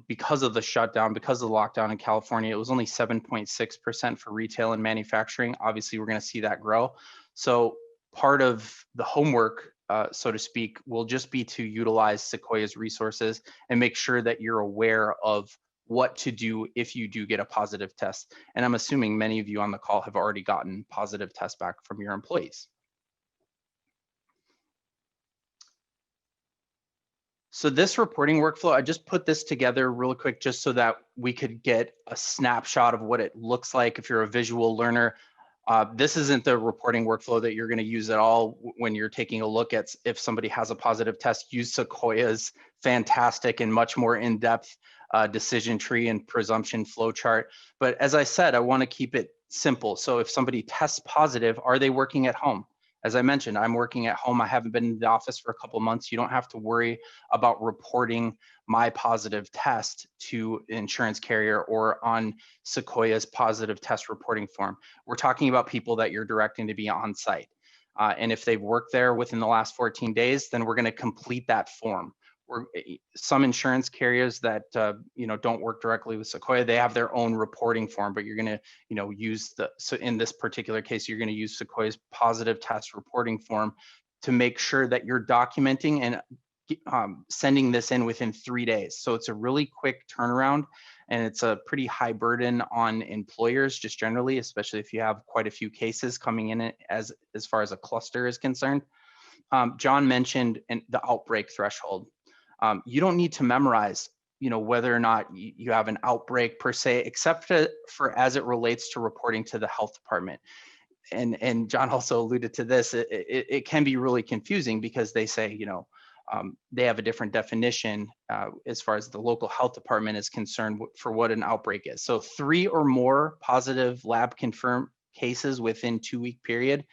because of the shutdown, because of the lockdown in California, it was only 7.6% for retail and manufacturing. Obviously, we're going to see that grow. So part of the homework, so to speak, will just be to utilize Sequoia's resources and make sure that you're aware of what to do if you do get a positive test. And I'm assuming many of you on the call have already gotten positive tests back from your employees. So this reporting workflow, I just put this together real quick just so that we could get a snapshot of what it looks like if you're a visual learner. This isn't the reporting workflow that you're going to use at all when you're taking a look at if somebody has a positive test. Use Sequoia's fantastic and much more in-depth decision tree and presumption flow chart. But as I said, I want to keep it simple. So if somebody tests positive, are they working at home? As I mentioned, I'm working at home. I haven't been in the office for a couple of months. You don't have to worry about reporting my positive test to insurance carrier or on Sequoia's positive test reporting form. We're talking about people that you're directing to be on site. And if they've worked there within the last 14 days, then we're going to complete that form. some insurance carriers that don't work directly with Sequoia, they have their own reporting form, but you're going to use so in this particular case, you're going to use Sequoia's positive test reporting form to make sure that you're documenting and sending this in within 3 days. So it's a really quick turnaround, and it's a pretty high burden on employers just generally, especially if you have quite a few cases coming in as far as a cluster is concerned. John mentioned the outbreak threshold. You don't need to memorize, whether or not you have an outbreak per se, except for as it relates to reporting to the health department. And John also alluded to this. It can be really confusing because they say, they have a different definition as far as the local health department is concerned for what an outbreak is. So 3 or more positive lab confirmed cases within 2-week period.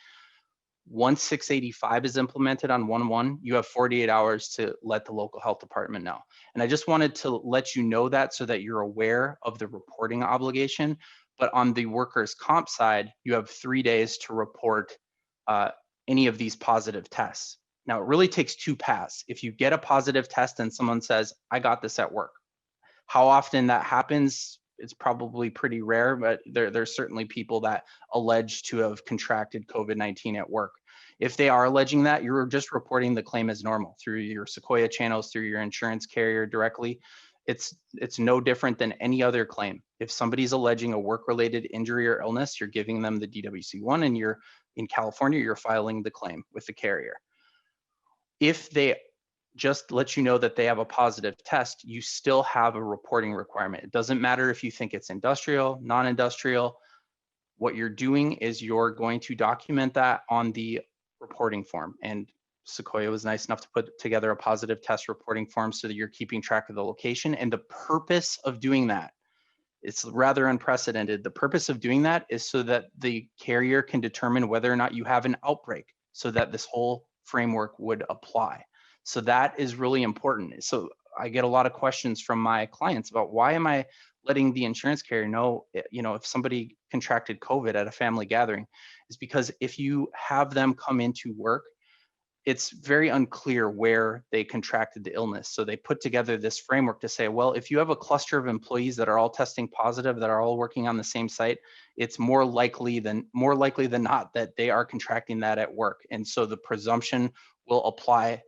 Once 685 is implemented on 1/1, you have 48 hours to let the local health department know. And I just wanted to let you know that so that you're aware of the reporting obligation. But on the workers' comp side, you have 3 days to report any of these positive tests. Now, it really takes 2 paths. If you get a positive test and someone says, I got this at work, how often that happens, it's probably pretty rare, but there's certainly people that allege to have contracted COVID-19 at work. If they are alleging that, you're just reporting the claim as normal through your Sequoia channels, through your insurance carrier directly. It's no different than any other claim. If somebody's alleging a work-related injury or illness, you're giving them the DWC-1, and you're in California, you're filing the claim with the carrier. If they just let you know that they have a positive test, you still have a reporting requirement. It doesn't matter if you think it's industrial, non-industrial. What you're doing is you're going to document that on the reporting form. And Sequoia was nice enough to put together a positive test reporting form so that you're keeping track of the location. And the purpose of doing that, it's rather unprecedented. The purpose of doing that is so that the carrier can determine whether or not you have an outbreak, so that this whole framework would apply. So that is really important. So I get a lot of questions from my clients about, why am I letting the insurance carrier know, if somebody contracted COVID at a family gathering? Is because if you have them come into work, it's very unclear where they contracted the illness. So they put together this framework to say, well, if you have a cluster of employees that are all testing positive, that are all working on the same site, it's more likely than not that they are contracting that at work. And so the presumption will apply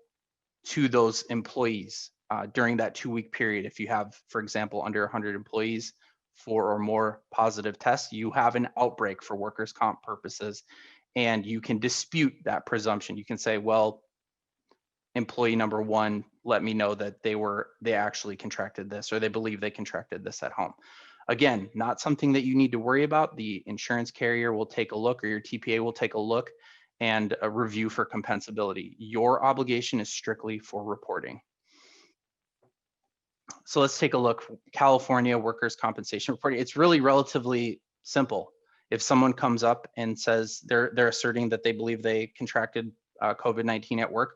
to those employees during that 2-week period. If you have, for example, under 100 employees, 4 or more positive tests, you have an outbreak for workers' comp purposes. And you can dispute that presumption. You can say, well, employee number 1 let me know that they actually contracted this, or they believe they contracted this at home. Again, not something that you need to worry about. The insurance carrier will take a look, or your TPA will take a look and a review for compensability. Your obligation is strictly for reporting. So let's take a look. California workers' compensation reporting. It's really relatively simple. If someone comes up and says they're asserting that they believe they contracted COVID-19 at work,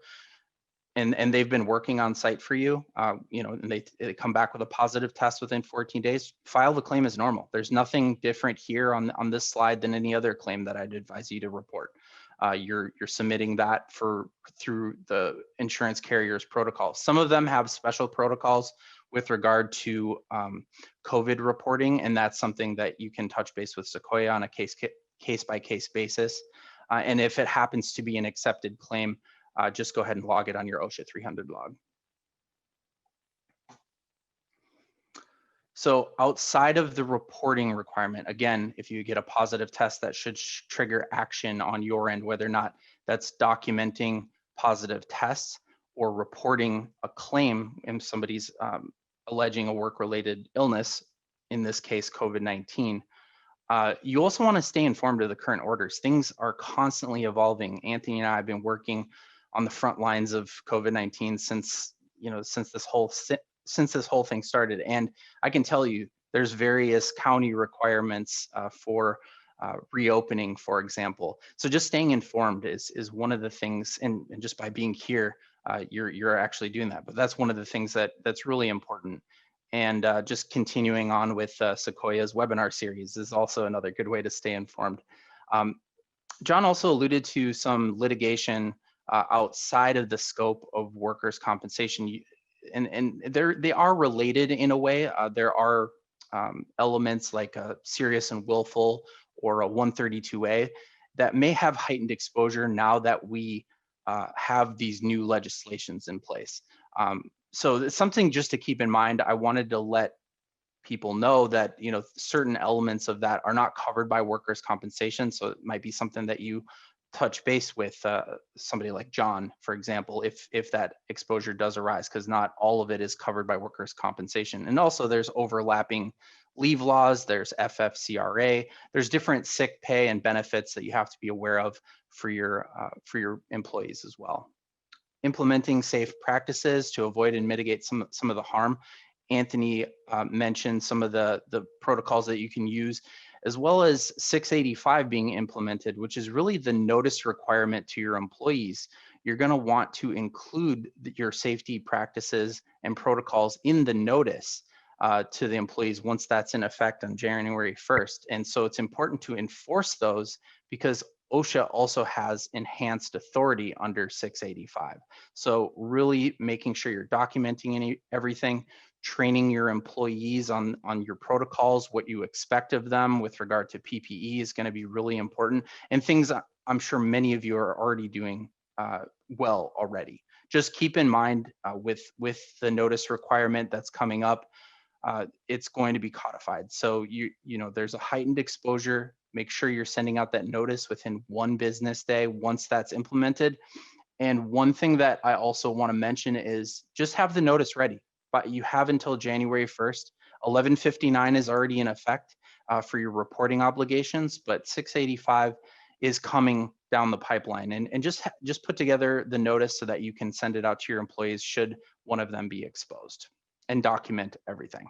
and they've been working on site for you, and they come back with a positive test within 14 days, file the claim as normal. There's nothing different here on this slide than any other claim that I'd advise you to report. You're submitting that through the insurance carrier's protocol. Some of them have special protocols with regard to COVID reporting, and that's something that you can touch base with Sequoia on a case-by-case basis. And if it happens to be an accepted claim, just go ahead and log it on your OSHA 300 log. So outside of the reporting requirement, again, if you get a positive test, that should trigger action on your end, whether or not that's documenting positive tests or reporting a claim if somebody's alleging a work-related illness, in this case, COVID-19. You also want to stay informed of the current orders. Things are constantly evolving. Anthony and I have been working on the front lines of COVID-19 since this whole thing started. And I can tell you, there's various county requirements for reopening, for example. So just staying informed is one of the things, and just by being here, you're actually doing that. But that's one of the things that's really important. And just continuing on with Sequoia's webinar series is also another good way to stay informed. John also alluded to some litigation outside of the scope of workers' compensation. and they are related in a way. There are elements like a serious and willful or a 132A that may have heightened exposure now that we have these new legislations in place. So it's something just to keep in mind. I wanted to let people know that, you know, certain elements of that are not covered by workers' compensation. So it might be something that you touch base with somebody like John, for example, if that exposure does arise, because not all of it is covered by workers' compensation. And also there's overlapping leave laws, there's FFCRA, there's different sick pay and benefits that you have to be aware of for your employees as well. Implementing safe practices to avoid and mitigate some of the harm. Anthony mentioned some of the protocols that you can use, as well as 685 being implemented, which is really the notice requirement to your employees. You're going to want to include your safety practices and protocols in the notice to the employees once that's in effect on January 1st. And so it's important to enforce those because OSHA also has enhanced authority under 685. So really making sure you're documenting everything, training your employees on your protocols, what you expect of them with regard to PPE is going to be really important, and things I'm sure many of you are already doing well already. Just keep in mind with the notice requirement that's coming up, it's going to be codified. So you know there's a heightened exposure. Make sure you're sending out that notice within 1 business day once that's implemented. And one thing that I also want to mention is just have the notice ready. But you have until January 1st. 1159 is already in effect for your reporting obligations, but 685 is coming down the pipeline. And just put together the notice so that you can send it out to your employees should one of them be exposed, and document everything.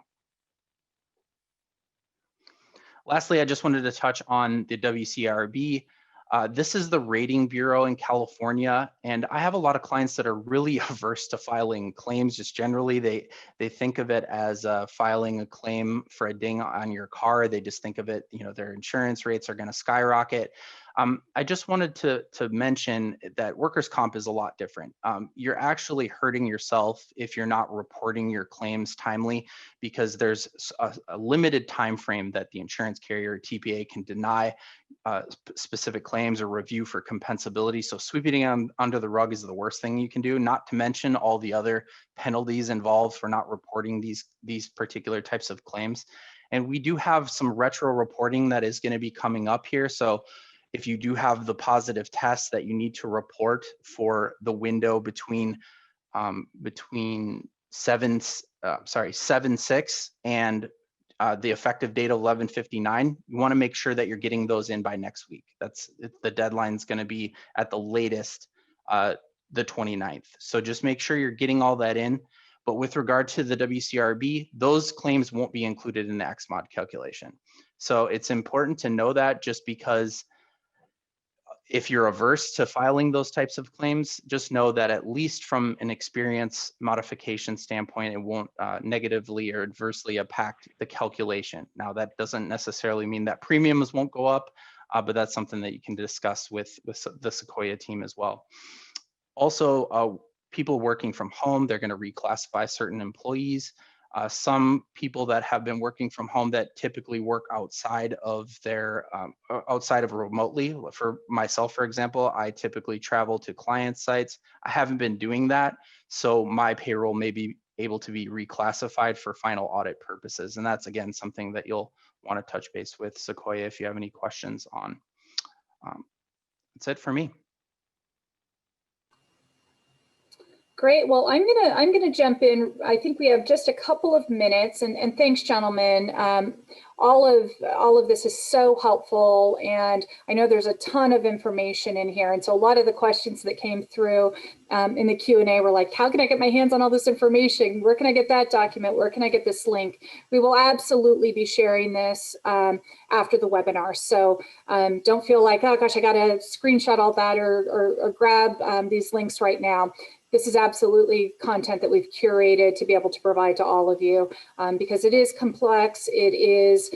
Lastly, I just wanted to touch on the WCRB. This is the rating bureau in California, and I have a lot of clients that are really averse to filing claims. Just generally, they think of it as filing a claim for a ding on your car. They just think of it, you know, their insurance rates are going to skyrocket. I just wanted to mention that workers' comp is a lot different. You're actually hurting yourself if you're not reporting your claims timely, because there's a limited time frame that the insurance carrier or TPA can deny specific claims or review for compensability. So sweeping them under the rug is the worst thing you can do, not to mention all the other penalties involved for not reporting these particular types of claims. And we do have some retro reporting that is going to be coming up here. So if you do have the positive tests that you need to report for the window between 7/6 and the effective date of 11/59, you want to make sure that you're getting those in by next week. The deadline's going to be at the latest the 29th. So just make sure you're getting all that in. But with regard to the WCRB, those claims won't be included in the XMOD calculation. So it's important to know that, just because if you're averse to filing those types of claims, just know that at least from an experience modification standpoint, it won't negatively or adversely impact the calculation. Now, that doesn't necessarily mean that premiums won't go up, but that's something that you can discuss with the Sequoia team as well. Also, people working from home, they're going to reclassify certain employees. Some people that have been working from home that typically work outside of remotely. For myself, for example, I typically travel to client sites. I haven't been doing that, so my payroll may be able to be reclassified for final audit purposes. And that's, again, something that you'll want to touch base with Sequoia if you have any questions on. That's it for me. Great. Well, I'm gonna jump in. I think we have just a couple of minutes, and thanks, gentlemen. All of this is so helpful, and I know there's a ton of information in here. And so a lot of the questions that came through in the Q&A were like, how can I get my hands on all this information? Where can I get that document? Where can I get this link? We will absolutely be sharing this after the webinar. So don't feel like, oh gosh, I got to screenshot all that or grab these links right now. This is absolutely content that we've curated to be able to provide to all of you because it is complex. It is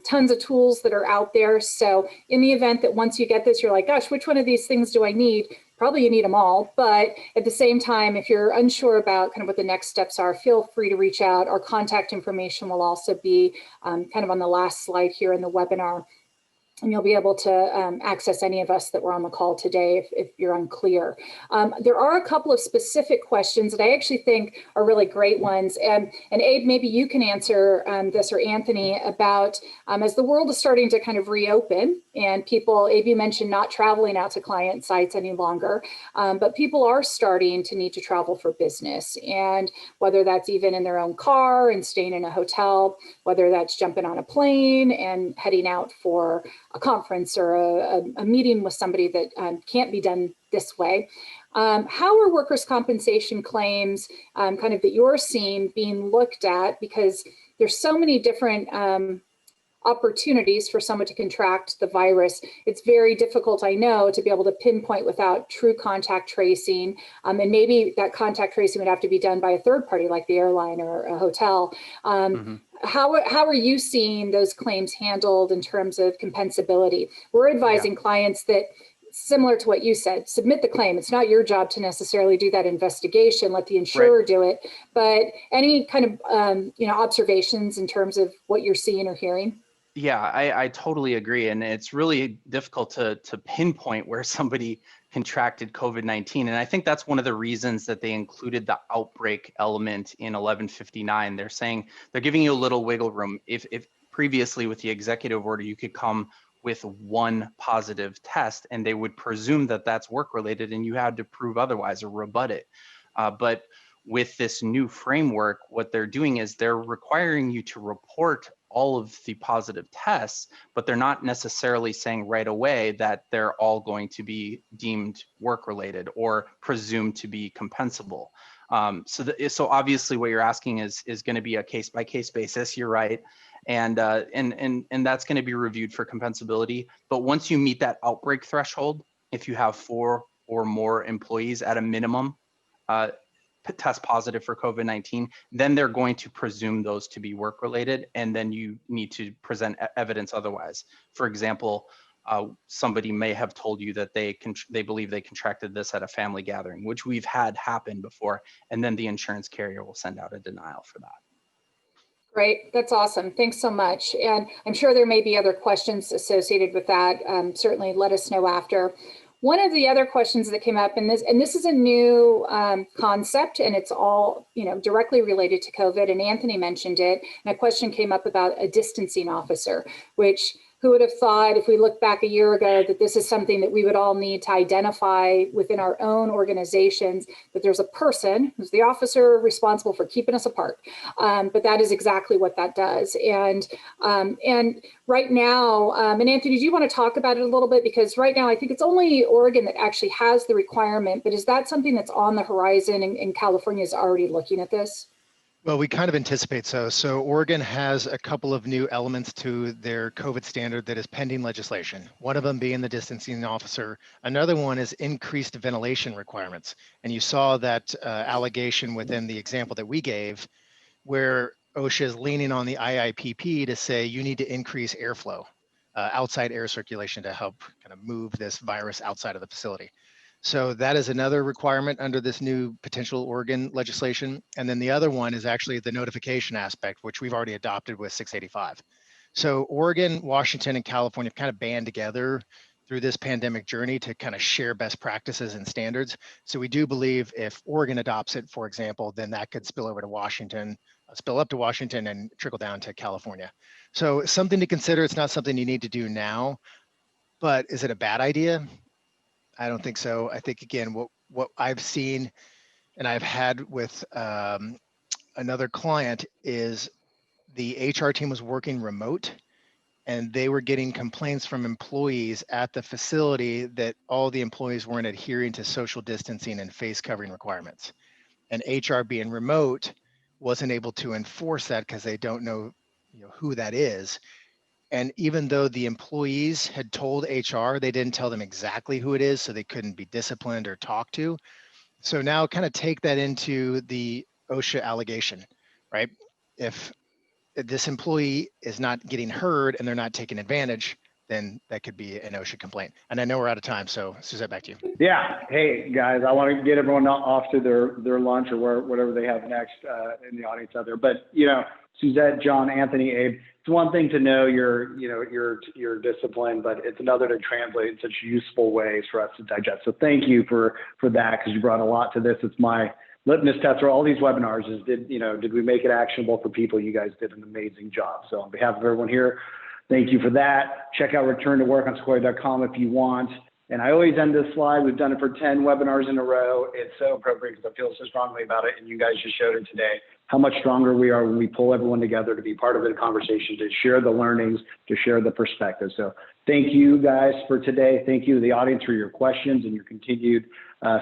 tons of tools that are out there. So in the event that once you get this, you're like, gosh, which one of these things do I need? probably you need them all, but at the same time, if you're unsure about kind of what the next steps are, feel free to reach out. Our contact information will also be kind of on the last slide here in the webinar. And you'll be able to access any of us that were on the call today if you're unclear. There are a couple of specific questions that I actually think are really great ones. And Abe, maybe you can answer this, or Anthony, about as the world is starting to kind of reopen and people, Abe, you mentioned not traveling out to client sites any longer, but people are starting to need to travel for business. And whether that's even in their own car and staying in a hotel, whether that's jumping on a plane and heading out for a conference or a meeting with somebody that can't be done this way. How are workers' compensation claims kind of that you're seeing being looked at? Because there's so many different opportunities for someone to contract the virus. It's very difficult, I know, to be able to pinpoint without true contact tracing. And maybe that contact tracing would have to be done by a third party like the airline or a hotel. How are you seeing those claims handled in terms of compensability? We're advising clients that, similar to what you said, submit the claim. It's not your job to necessarily do that investigation, let the insurer do it. But any kind of observations in terms of what you're seeing or hearing? Yeah, I totally agree. And it's really difficult to pinpoint where somebody contracted COVID-19. And I think that's one of the reasons that they included the outbreak element in 1159. They're saying, they're giving you a little wiggle room. If previously with the executive order, you could come with one positive test and they would presume that that's work related and you had to prove otherwise or rebut it. But with this new framework, what they're doing is they're requiring you to report all of the positive tests, but they're not necessarily saying right away that they're all going to be deemed work-related or presumed to be compensable. So obviously what you're asking is going to be a case-by-case basis. You're right, and that's going to be reviewed for compensability. But once you meet that outbreak threshold, if you have 4 or more employees at a minimum test positive for COVID-19, then they're going to presume those to be work-related, and then you need to present evidence otherwise. For example, somebody may have told you that they believe they contracted this at a family gathering, which we've had happen before, and then the insurance carrier will send out a denial for that. Great, that's awesome. Thanks so much. And I'm sure there may be other questions associated with that. Certainly let us know after. One of the other questions that came up, and this is a new concept, and it's all directly related to COVID, and Anthony mentioned it, and a question came up about a distancing officer, which who would have thought, if we look back a year ago, that this is something that we would all need to identify within our own organizations, that there's a person who's the officer responsible for keeping us apart. But that is exactly what that does. And right now, and Anthony, do you want to talk about it a little bit? Because right now, I think it's only Oregon that actually has the requirement, but is that something that's on the horizon, and California is already looking at this? Well, we kind of anticipate so. So Oregon has a couple of new elements to their COVID standard that is pending legislation. One of them being the distancing officer. Another one is increased ventilation requirements. And you saw that allegation within the example that we gave, where OSHA is leaning on the IIPP to say you need to increase airflow, outside air circulation, to help kind of move this virus outside of the facility. So that is another requirement under this new potential Oregon legislation. And then the other one is actually the notification aspect, which we've already adopted with 685. So Oregon, Washington, and California have kind of band together through this pandemic journey to kind of share best practices and standards. So we do believe if Oregon adopts it, for example, then that could spill over to Washington, spill up to Washington and trickle down to California. So something to consider. It's not something you need to do now, but is it a bad idea? I don't think so. I think, again, what I've seen and I've had with another client is the HR team was working remote, and they were getting complaints from employees at the facility that all the employees weren't adhering to social distancing and face covering requirements. And HR, being remote, wasn't able to enforce that because they don't know, who that is. And even though the employees had told HR, they didn't tell them exactly who it is, so they couldn't be disciplined or talked to. So now kind of take that into the OSHA allegation, right? If this employee is not getting heard and they're not taking advantage, then that could be an OSHA complaint. And I know we're out of time, so Suzette, back to you. Yeah. Hey, guys, I want to get everyone off to their lunch or whatever they have next in the audience out there. But, Suzette, John, Anthony, Abe, it's one thing to know your discipline, but it's another to translate in such useful ways for us to digest. So thank you for that, because you brought a lot to this. It's my litmus test for all these webinars is did we make it actionable for people? You guys did an amazing job. So on behalf of everyone here, thank you for that. Check out Return to Work on Sequoia.com if you want. And I always end this slide. We've done it for 10 webinars in a row. It's so appropriate because I feel so strongly about it. And you guys just showed it today, how much stronger we are when we pull everyone together to be part of the conversation, to share the learnings, to share the perspective. So thank you guys for today. Thank you to the audience for your questions and your continued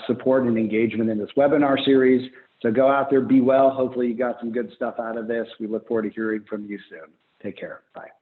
support and engagement in this webinar series. So go out there, be well. Hopefully you got some good stuff out of this. We look forward to hearing from you soon. Take care. Bye.